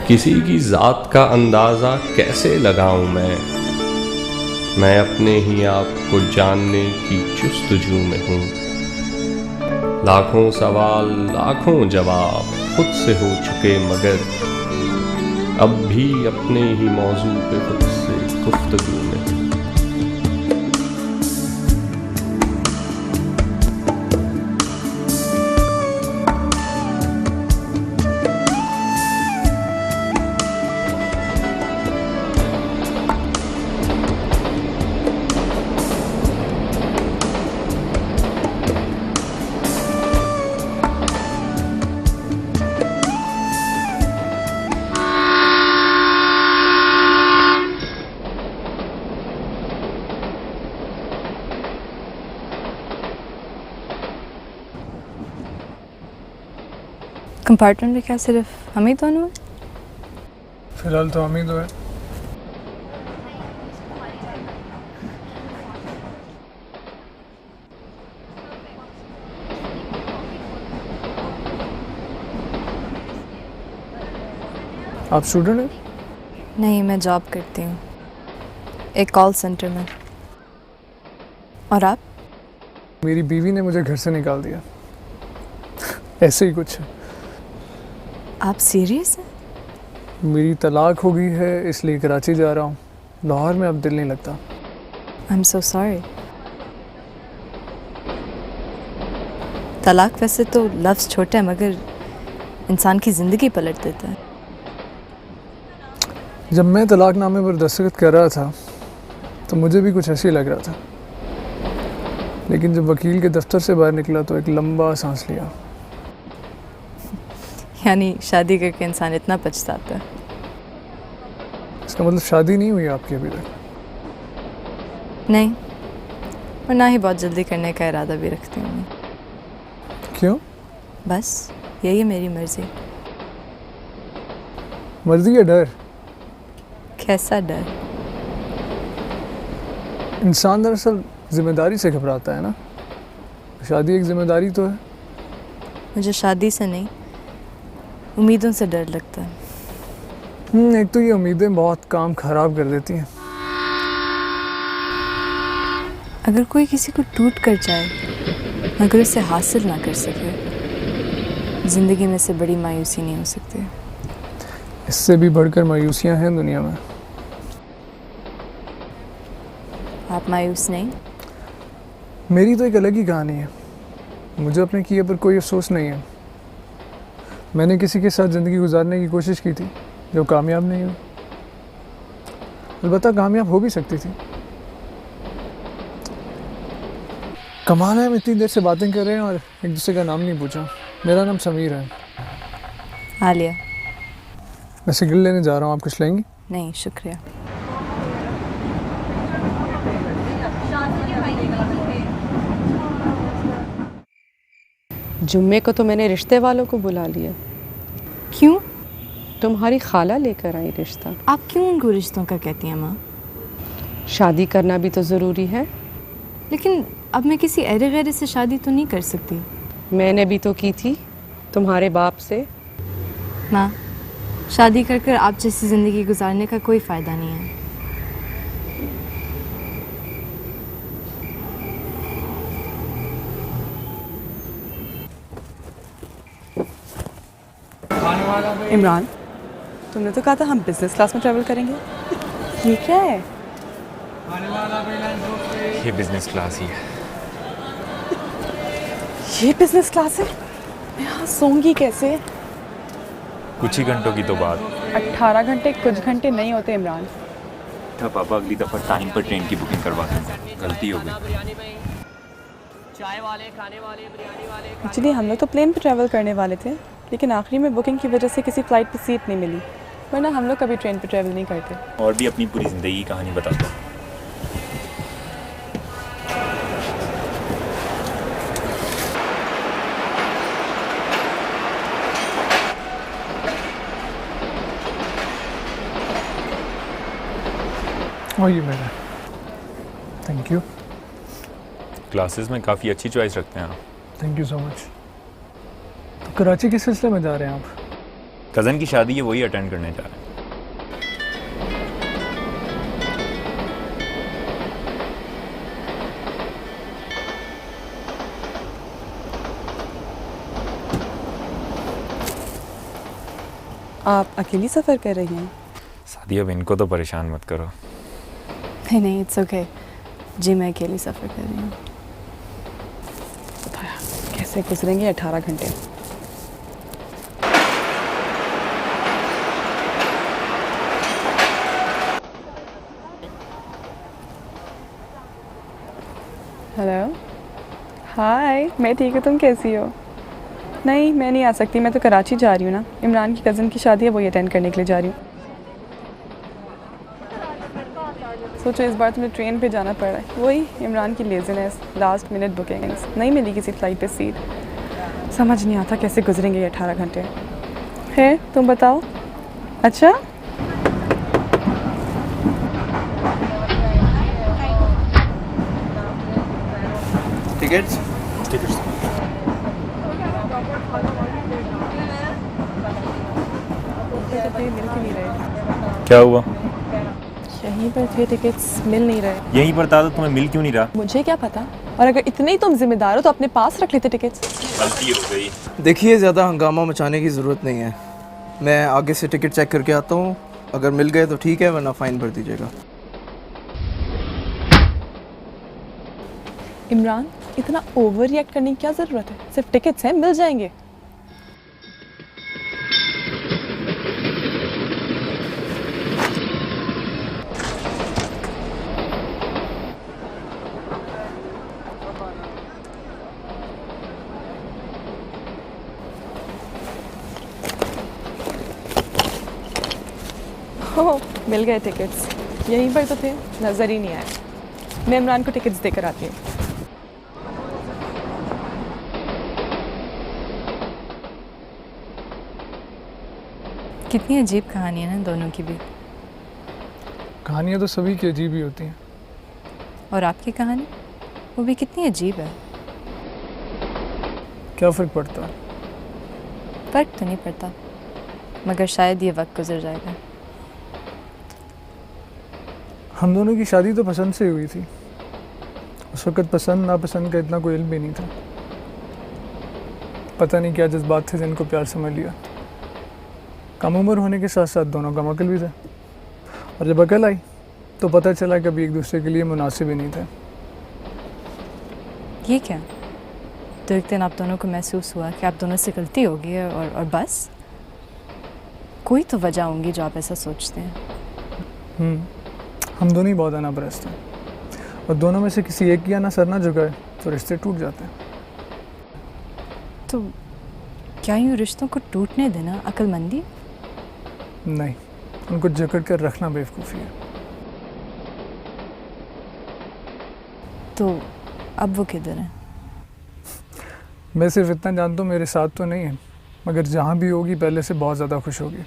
किसी की ज़ात का अंदाज़ा कैसे लगाऊं मैं अपने ही आप को जानने की जुस्तजू में हूँ। लाखों सवाल लाखों जवाब खुद से हो चुके मगर अब भी अपने ही मौजू पे खुद से गुफ्तगू में हूँ। कंपार्टमेंट में क्या सिर्फ हम ही दोनों हैं? फिलहाल तो हम ही दो है। आप स्टूडेंट हैं? नहीं, मैं जॉब करती हूँ एक कॉल सेंटर में। और आप? मेरी बीवी ने मुझे घर से निकाल दिया। ऐसे ही कुछ है। आप सीरियस हैं? मेरी तलाक हो गई है इसलिए कराची जा रहा हूँ। लाहौर में अब दिल नहीं लगता। I am so sorry. तलाक वैसे तो लफ्ज़ छोटा है मगर इंसान की ज़िंदगी पलट देता है। जब मैं तलाकनामे पर दस्तखत कर रहा था तो मुझे भी कुछ ऐसे ही लग रहा था, लेकिन जब वकील के दफ्तर से बाहर निकला तो एक लंबा सांस लिया। यानी शादी करके इंसान इतना पछताता है। इसका मतलब शादी नहीं हुई आपकी अभी तक? नहीं, और ना ही बहुत जल्दी करने का इरादा भी रखती हूँ मैं। क्यों? बस यही है मेरी मर्जी। मर्जी या डर? कैसा डर? इंसान दरअसल जिम्मेदारी से घबराता है ना। शादी एक जिम्मेदारी तो है। मुझे शादी से नहीं, उम्मीदों से डर लगता है। एक तो ये उम्मीदें बहुत काम खराब कर देती हैं। अगर कोई किसी को टूट कर जाए मगर उसे हासिल ना कर सके, ज़िंदगी में से बड़ी मायूसी नहीं हो सकती। इससे भी बढ़कर मायूसियां हैं दुनिया में। आप मायूस नहीं? मेरी तो एक अलग ही कहानी है। मुझे अपने किए पर कोई अफसोस नहीं है। मैंने किसी के साथ ज़िंदगी गुजारने की कोशिश की थी जो कामयाब नहीं हुई। अलबत्ता कामयाब हो भी सकती थी। कमाल है, हम इतनी देर से बातें कर रहे हैं और एक दूसरे का नाम नहीं पूछा। मेरा नाम समीर है। आलिया। मैं सिगरेट लेने जा रहा हूँ, आप कुछ लेंगी? नहीं शुक्रिया। जुम्मे को तो मैंने रिश्ते वालों को बुला लिया। क्यों? तुम्हारी खाला लेकर आई रिश्ता। आप क्यों उनको रिश्तों का कहती हैं माँ? शादी करना भी तो ज़रूरी है। लेकिन अब मैं किसी अरे गैरे से शादी तो नहीं कर सकती। मैंने भी तो की थी तुम्हारे बाप से। माँ, शादी कर कर आप जैसी ज़िंदगी गुजारने का कोई फ़ायदा नहीं है। इमरान, तुमने तो कहा था हम बिजनेस क्लास में ट्रैवल करेंगे। ये क्या है? ये बिजनेस क्लास ही है। ये बिजनेस क्लास है? मैं यहाँ सोऊंगी कैसे? कुछ ही घंटों की तो बात। 18 घंटे कुछ घंटे नहीं होते इमरान। था पापा, अगली दफ़ा टाइम पर ट्रेन की बुकिंग करवा दूंगा। गलती हो गई। एक्चुअली हम लोग तो प्लेन पे ट्रैवल करने वाले थे, लेकिन आखिरी में बुकिंग की वजह से किसी फ़्लाइट पे सीट नहीं मिली, वरना हम लोग कभी ट्रेन पे ट्रैवल नहीं करते। और भी अपनी पूरी ज़िंदगी की कहानी बताता हूँ। और ये मेरा। Thank you. क्लासेस में काफ़ी अच्छी चॉइस रखते हैं आप। Thank you so much. तो कराची किस सिलसिले में जा रहे हैं आप? कज़न की शादी है, वही अटेंड करने जा रहा है। आप अकेली सफ़र कर रही हैं? शादी, अब इनको तो परेशान मत करो। नहीं नहीं, इट्स ओके जी, मैं अकेली सफ़र कर रही हूँ। बताया कैसे गुजरेंगे 18 घंटे। हेलो, हाय, मैं ठीक हूँ, तुम कैसी हो? नहीं, मैं नहीं आ सकती, मैं तो कराची जा रही हूँ ना। इमरान की कज़न की शादी है, वही अटेंड करने के लिए जा रही हूँ। सोचो इस बार तुम्हें ट्रेन पे जाना पड़ रहा है। वही इमरान की लेज़ीनेस, लास्ट मिनट बुकिंग्स, नहीं मिली किसी फ़्लाइट पे सीट। समझ नहीं आता कैसे गुजरेंगे ये 18 घंटे। है, तुम बताओ। अच्छा, टिकट्स मिल क्यों नहीं रहे? क्या हुआ? यहीं पर थे टिकट्स, मिल नहीं रहे। यहीं पर था तो तुम्हें मिल क्यों नहीं रहा? मुझे क्या पता, और अगर इतने ही तुम जिम्मेदार हो तो अपने पास रख लेते टिकट्स। गलती हो गई। देखिए, ज़्यादा हंगामा मचाने की ज़रूरत नहीं है। मैं आगे से टिकट चेक करके आता हूँ, अगर मिल गए तो ठीक है, वरना फ़ाइन भर दीजिएगा। इमरान, इतना ओवर रिएक्ट करने की क्या ज़रूरत है? सिर्फ टिकट्स हैं, मिल जाएंगे। ओह, मिल गए टिकट्स। यहीं पर तो थे, नज़र ही नहीं आए। मैं इमरान को टिकट्स देकर आती हूँ। कितनी अजीब कहानी है ना दोनों की भी। कहानियाँ तो सभी की अजीब ही होती हैं। और आपकी कहानी, वो भी कितनी अजीब है। क्या फ़र्क पड़ता है? फ़र्क तो नहीं पड़ता, मगर शायद ये वक्त गुजर जाएगा। हम दोनों की शादी तो पसंद से हुई थी। उस वक़्त पसंद नापसंद का इतना कोई इल्म भी नहीं था। पता नहीं क्या जज्बात थे जिनको प्यार समझ लिया। कम उम्र होने के साथ साथ दोनों कम अकल भी थे, और जब अकल आई तो पता चला कि अभी एक दूसरे के लिए मुनासिब ही नहीं थे। ये क्या? तो एक दिन आप दोनों को महसूस हुआ कि आप दोनों से गलती हो गई है, और बस? कोई तो वजह होंगी जो आप ऐसा सोचते हैं। हम दोनों ही बहुत अनापरस्त हैं, और दोनों में से किसी एक की ना सर ना झुकाए तो रिश्ते टूट जाते हैं। तो क्या यूँ रिश्तों को टूटने देना अक्लमंदी? नहीं, उनको जकड़ कर रखना बेवकूफ़ी है। तो अब वो किधर हैं? मैं सिर्फ इतना जानता हूँ, मेरे साथ तो नहीं है, मगर जहाँ भी होगी पहले से बहुत ज़्यादा खुश होगी।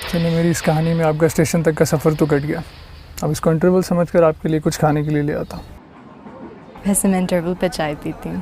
चलिए, मेरी इस कहानी में आपका स्टेशन तक का सफ़र तो कट गया। अब इसको इंटरवल समझकर आपके लिए कुछ खाने के लिए ले आता हूँ। वैसे मैं इंटरवल पे चाय पीती हूँ।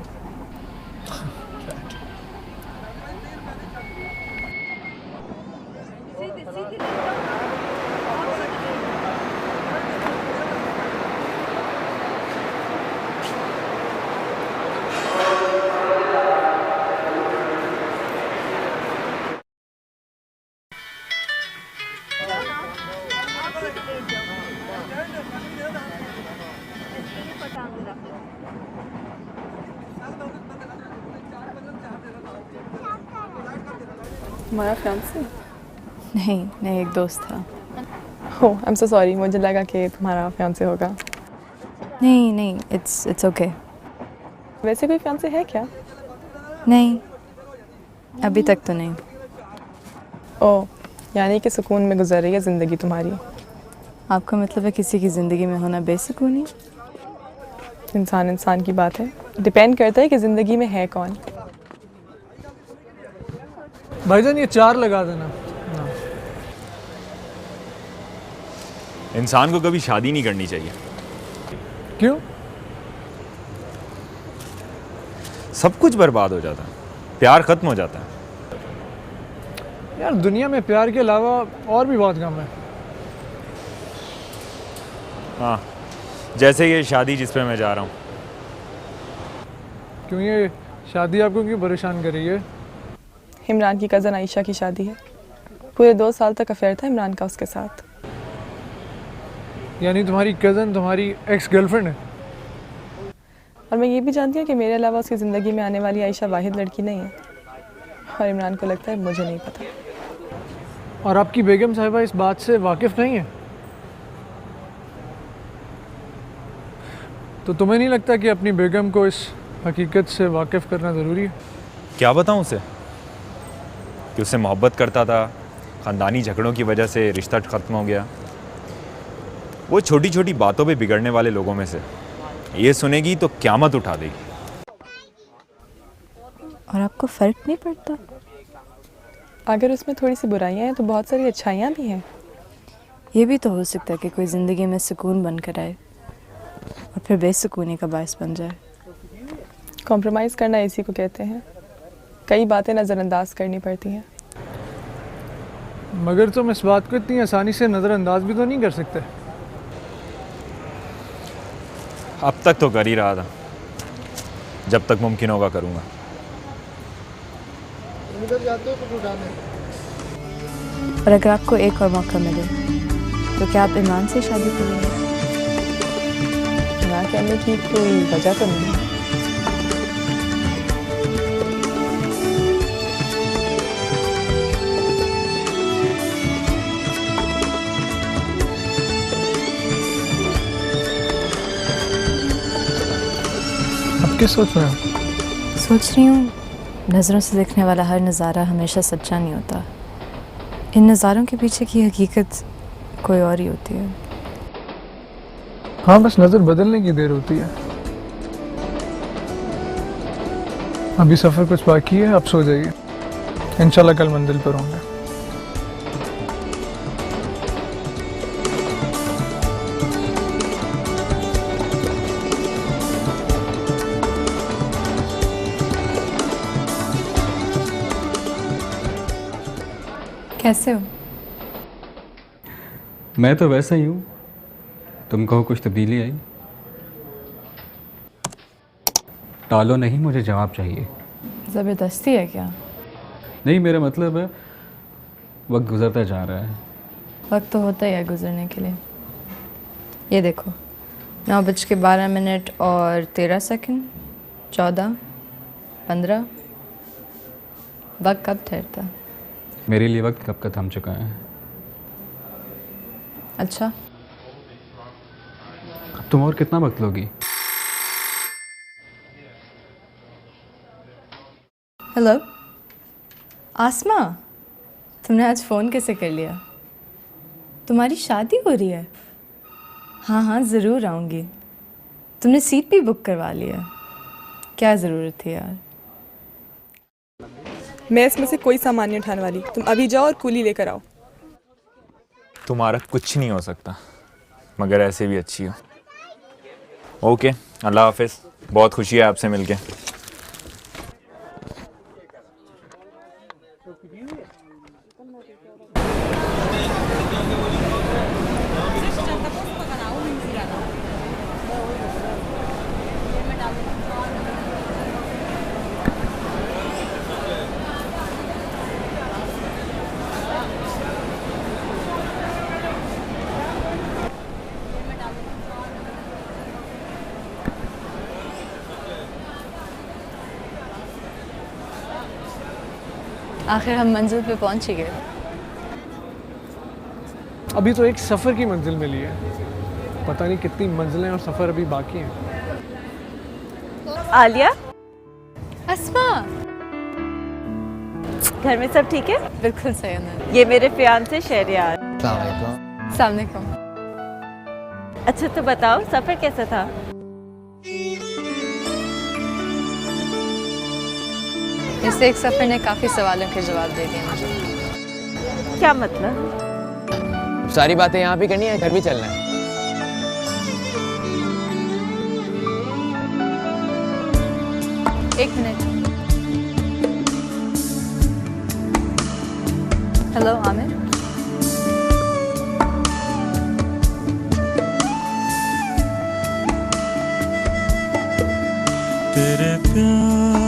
हमारा फियांसे? नहीं नहीं, एक दोस्त था। हो, आई एम सो सॉरी, मुझे लगा कि तुम्हारा फियांसे होगा। नहीं नहीं, इट्स ओके। वैसे कोई फियांसे है क्या? नहीं, अभी तक तो नहीं। ओह, यानी कि सुकून में गुजर रही है ज़िंदगी तुम्हारी। आपका मतलब है किसी की ज़िंदगी में होना बेसुकूनी? इंसान इंसान की बात है, डिपेंड करता है कि ज़िंदगी में है कौन। भाईजान, ये 4 लगा देना। इंसान को कभी शादी नहीं करनी चाहिए। क्यों? सब कुछ बर्बाद हो जाता है, प्यार खत्म हो जाता है। यार दुनिया में प्यार के अलावा और भी बहुत कम है। हाँ, जैसे ये शादी जिस पे मैं जा रहा हूँ। क्यों ये शादी आपको क्यों परेशान कर रही है? इमरान की कज़न आयशा की शादी है। पूरे 2 साल तक अफेयर था इमरान का उसके साथ। यानी तुम्हारी कज़न तुम्हारी एक्स गर्लफ्रेंड है? और मैं ये भी जानती हूँ कि मेरे अलावा उसकी ज़िंदगी में आने वाली आयशा वाहिद लड़की नहीं है। और इमरान को लगता है मुझे नहीं पता। और आपकी बेगम साहिबा इस बात से वाकिफ़ नहीं है? तो तुम्हें नहीं लगता कि अपनी बेगम को इस हकीकत से वाकिफ़ करना ज़रूरी है? क्या बताऊँ उसे कि उससे मोहब्बत करता था, ख़ानदानी झगड़ों की वजह से रिश्ता ख़त्म हो गया। वो छोटी छोटी बातों पे बिगड़ने वाले लोगों में से ये सुनेगी तो क़यामत उठा देगी। और आपको फ़र्क नहीं पड़ता? अगर उसमें थोड़ी सी बुराइयाँ हैं तो बहुत सारी अच्छाइयाँ भी हैं। ये भी तो हो सकता है कि कोई ज़िंदगी में सुकून बनकर आए और फिर बेसुकूनी का बायस बन जाए। कॉम्प्रोमाइज़ करना इसी को कहते हैं। कई बातें नज़रअंदाज करनी पड़ती हैं। मगर तुम इस बात को इतनी आसानी से नज़रअंदाज भी तो नहीं कर सकते। अब तक तो कर ही रहा था, जब तक मुमकिन होगा करूँगा। और अगर आपको एक और मौका मिले तो क्या आप इमरान से शादी करेंगे? ना कहने की कोई वजह तो नहीं है। अब किस सोच रहे हो? सोच रही हूँ नज़रों से देखने वाला हर नज़ारा हमेशा सच्चा नहीं होता। इन नज़ारों के पीछे की हकीकत कोई और ही होती है। हाँ, बस नज़र बदलने की देर होती है। अभी सफ़र कुछ बाकी है, अब सो जाइए। इंशाल्लाह कल मंजिल पर होंगे। कैसे हो? मैं तो वैसा ही हूँ। तुम कहो कुछ तब्दीली आई? टालो नहीं, मुझे जवाब चाहिए। ज़बरदस्ती है क्या? नहीं, मेरा मतलब है वक्त गुजरता जा रहा है। वक्त तो होता ही है गुजरने के लिए। ये देखो 9:12 और 13 सेकंड, 14, 15। वक्त कब ठहरता? मेरे लिए वक्त कब का थम चुका है। अच्छा, अब तुम और कितना वक्त लोगी? हेलो आसमा, तुमने आज फ़ोन कैसे कर लिया? तुम्हारी शादी हो रही है? हाँ हाँ ज़रूर आऊँगी। तुमने सीट भी बुक करवा लिया? क्या ज़रूरत थी यार। मैं इसमें से कोई सामान नहीं उठाने वाली। तुम अभी जाओ और कूली लेकर आओ। तुम्हारा कुछ नहीं हो सकता, मगर ऐसे भी अच्छी हो। ओके, अल्लाह हाफिज़। बहुत खुशी है आपसे मिलके। आखिर हम मंजिल पे पहुंच ही गए। अभी तो एक सफ़र की मंजिल मिली है, पता नहीं कितनी मंजिलें और सफ़र अभी बाकी हैं। आलिया, अस्मा, घर में सब ठीक है? बिल्कुल सही है। ये मेरे फियांसे शहरियार। अस्सलाम वालेकुम। अच्छा तो बताओ सफर कैसा था? इस एक सफ़र ने काफ़ी सवालों के जवाब दे दिए मुझे। क्या मतलब? सारी बातें यहाँ भी करनी है, घर भी चलना है। एक मिनट। हेलो आमिर। तेरे प्यार